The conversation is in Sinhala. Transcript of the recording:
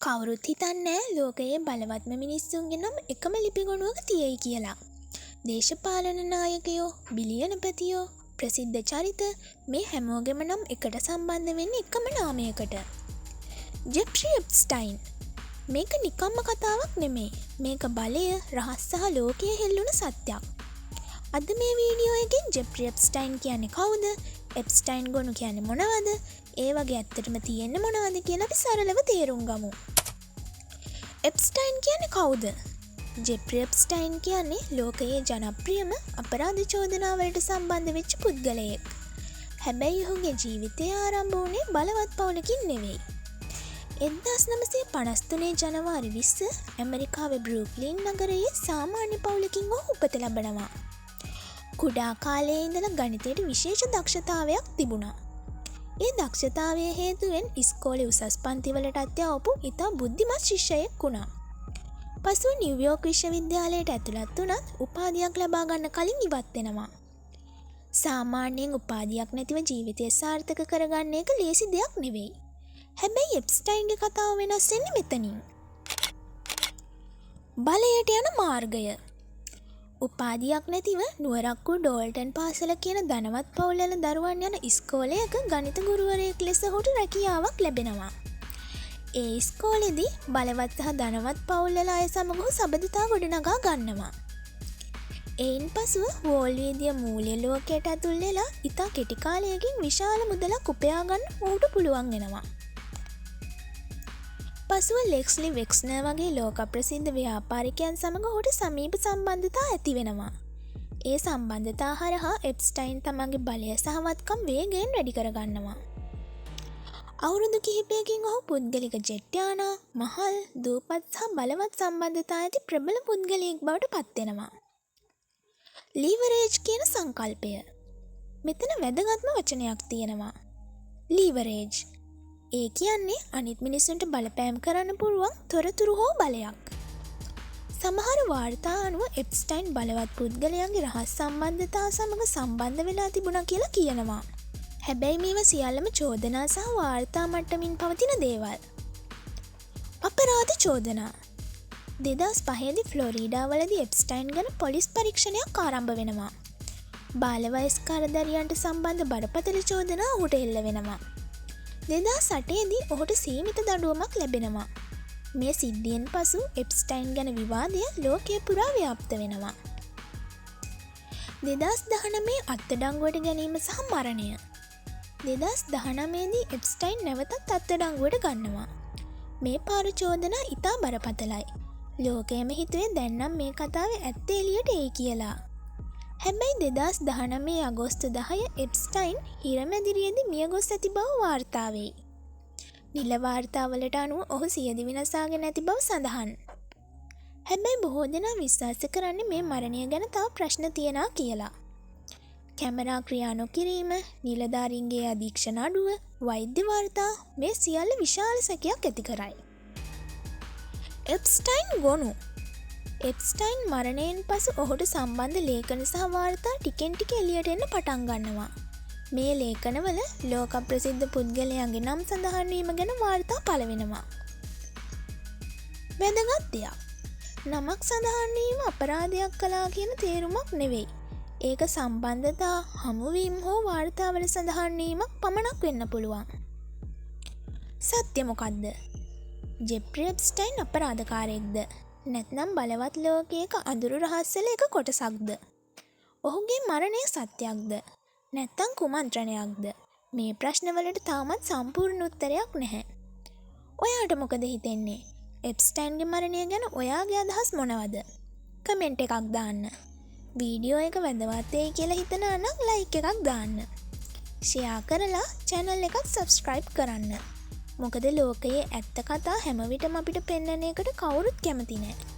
කවුරුත් හිතන්නේ ලෝකයේ බලවත්ම මිනිස්සුන්ගේ නම් එකම ලිපිගොනුවක තියෙයි කියලා. දේශපාලන නායකයෝ, බිලියනපතියෝ, ප්‍රසිද්ධ චරිත මේ හැමෝගෙම නම් එකට සම්බන්ධ වෙන්නේ එකම නාමයකට. Geoffrey Epstein. මේක නිකම්ම කතාවක් නෙමෙයි. මේක බලය, රහස් සහ ලෝකයේ හෙල්ලුණු සත්‍යයක්. අද මේ වීඩියෝ එකෙන් ජෙෆ්රි එප්ස්ටයින් කියන්නේ කවුද? එප්ස්ටයින් ගොනු කියන්නේ මොනවද? ඒ වගේ ඇත්තටම තියෙන්නේ මොනවද කියලා අපි සරලව තේරුම් ගමු. එප්ස්ටයින් කියන්නේ කවුද? ජෙෆ්රි එප්ස්ටයින් කියන්නේ ලෝකයේ ජනප්‍රියම අපරාධ චෝදනාවලට සම්බන්ධ වෙච්ච පුද්ගලයෙක්. හැබැයි ඔහුගේ ජීවිතය ආරම්භ වුණේ බලවත් පවුලකින් නෙවෙයි. 1953 ජනවාරි 20 ඇමරිකාවේ බෲක්ලින් නගරයේ සාමාන්‍ය පවුලකින් ඔහු උපත ලබනවා. කුඩා කාලයේ ඉඳලා ගණිතයට විශේෂ දක්ෂතාවයක් තිබුණා. ඒ දක්ෂතාවයේ හේතුවෙන් ඉස්කෝලේ උසස් පන්තිවලටත් යවපු ඉතා බුද්ධිමත් ශිෂ්‍යයෙක් වුණා. පසුව නිව්යෝක් විශ්වවිද්‍යාලයට ඇතුළත් වුණත් උපාධියක් ලබා ගන්න කලින් ඉවත් වෙනවා. සාමාන්‍යයෙන් උපාධියක් නැතිව ජීවිතය සාර්ථක කරගන්න එක ලේසි දෙයක් නෙවෙයි. හැබැයි එප්ස්ටයින්ගේ කතාව වෙනස් වෙන්නේ මෙතනින්. බලයට යන මාර්ගය. උපාධියක් නැතිව නුවරක්කු ඩෝල්ටන් පාසල කියන ධනවත් පවුල්වල දරුවන් යන ඉස්කෝලයක ගණිත ගුරුවරයෙක් ලෙස ඔහුට රැකියාවක් ලැබෙනවා. ඒ ඉස්කෝලේදී බලවත් සහ ධනවත් පවුල්වල අය සමග ඔහු සබඳතා ගොඩනගා ගන්නවා. එයින් පසුව වෝල් වීදිය මූල්‍ය ලෝකයට ඇතුල් වෙලා ඉතා කෙටි කාලයකින් විශාල මුදලක් උපයා ගන්න ඔහුට පුළුවන් වෙනවා. පසුව ලෙක්ස්ලි වෙක්ස්නර් වගේ ලෝක ප්‍රසිද්ධ ව්‍යාපාරිකයන් සමග ඔහුට සමීප සම්බන්ධතා ඇති වෙනවා. ඒ සම්බන්ධතා හරහා එප්ස්ටයින් තමන්ගේ බලය සහ වත්කම් වේගයෙන් වැඩි කරගන්නවා. අවුරුදු කිහිපයකින් ඔහු පුද්ගලික ජෙට් යානා, මහල්, දූපත් සහ බලවත් සම්බන්ධතා ඇති ප්‍රබල පුද්ගලයෙක් බවට පත් වෙනවා. ලීවරේජ් කියන සංකල්පය. මෙතන වැදගත්ම වචනයක් තියෙනවා. ලීවරේජ්. ඒ කියන්නේ අනිත් මිනිස්සුන්ට බලපෑම් කරන්න පුළුවන් තොරතුරු හෝ බලයක්. සමහර වාර්තා අනුව එප්ස්ටයින් බලවත් පුද්ගලයන්ගේ රහස් සම්බන්ධතා සමග සම්බන්ධ වෙලා තිබුණා කියලා කියනවා. හැබැයි මේවා සියල්ලම චෝදනා සහ වාර්තා මට්ටමින් පවතින දේවල්. අපරාධ චෝදනා. 2005 දී ෆ්ලොරිඩා වලදී එප්ස්ටයින් ගැන පොලිස් පරීක්ෂණයක් ආරම්භ වෙනවා. බාල වයස්කාරදරියන්ට සම්බන්ධ බරපතල චෝදනා ඔහුට එල්ල වෙනවා. 2008 දී ඔහුට සීමිත දඬුවමක් ලැබෙනවා. මේ සිද්ධියෙන් පසු එප්ස්ටයින් ගැන විවාදය ලෝකය පුරා ව්‍යාප්ත වෙනවා. 2019 අත්අඩංගුවට ගැනීම සහ මරණය. 2019 දී එප්ස්ටයින් නැවතත් අත්අඩංගුවට ගන්නවා. මේ පාර චෝදනා ඉතා බරපතලයි. ලෝකයම හිතුවේ දැන් නම් මේ කතාවේ ඇත්ත එළියට එයි කියලා. හැබැයි 2019 අගෝස්තු 10 එප්ස්ටයින් හිරමැදිරියේදී මියගොස් ඇති බව වාර්තා වෙයි. නිල වාර්තාවලට අනුව ඔහු සියදිවි නසාගෙන ඇති බව සඳහන්. හැබැයි බොහෝ දෙනා විශ්වාස කරන්නේ මේ මරණය ගැන තව ප්‍රශ්න තියෙනවා කියලා. කැමරා ක්‍රියා නොකිරීම, නිලධාරීන්ගේ අධීක්ෂණ අඩුව, වෛද්‍ය වාර්තා මේ සියල්ල විශාල සැකයක් ඇති කරයි. එප්ස්ටයින් ගොනු. එප්ස්ටයින් මරණයෙන් පසු ඔහුට සම්බන්ධ ලේඛන සහ වාර්තා ටිකෙන් ටික එළියට එන්න පටන් ගන්නවා. මේ ලේඛනවල ලෝක ප්‍රසිද්ධ පුද්ගලයන්ගේ නම් සඳහන් වීම ගැන වාර්තා පළ වෙනවා. වැදගත් දෙයක්. නමක් සඳහන් වීම අපරාධයක් කළා කියන තේරුමක් නෙවෙයි. ඒක සම්බන්ධතා, හමුවීම හෝ වාර්තාවල සඳහන් වීමක් පමණක් වෙන්න පුළුවන්. සත්‍ය මොකද්ද? ජෙෆ්රි එප්ස්ටයින් අපරාධකාරයෙක්ද? නැත්නම් බලවත් ලෝකයක අඳුරු රහස්වල එක කොටසක්ද? ඔහුගේ මරණය සත්‍යයක්ද? නැත්නම් කුමන්ත්‍රණයක්ද? මේ ප්‍රශ්නවලට තාමත් සම්පූර්ණ උත්තරයක් නැහැ. ඔයාට මොකද හිතෙන්නේ? එප්ස්ටයින්ගේ මරණය ගැන ඔයාගේ අදහස් මොනවද? කමෙන්ට් එකක් දාන්න. වීඩියෝ එක වැදගත් වෙයි කියලා හිතනවා නම් ලයික් එකක් දාන්න. ෂෙයා කරලා channel එකත් subscribe කරන්න. මොකද ලෝකයේ ඇත්ත කතා හැම විටම අපිට පෙන්වන එකට කවුරුත් කැමති නැහැ.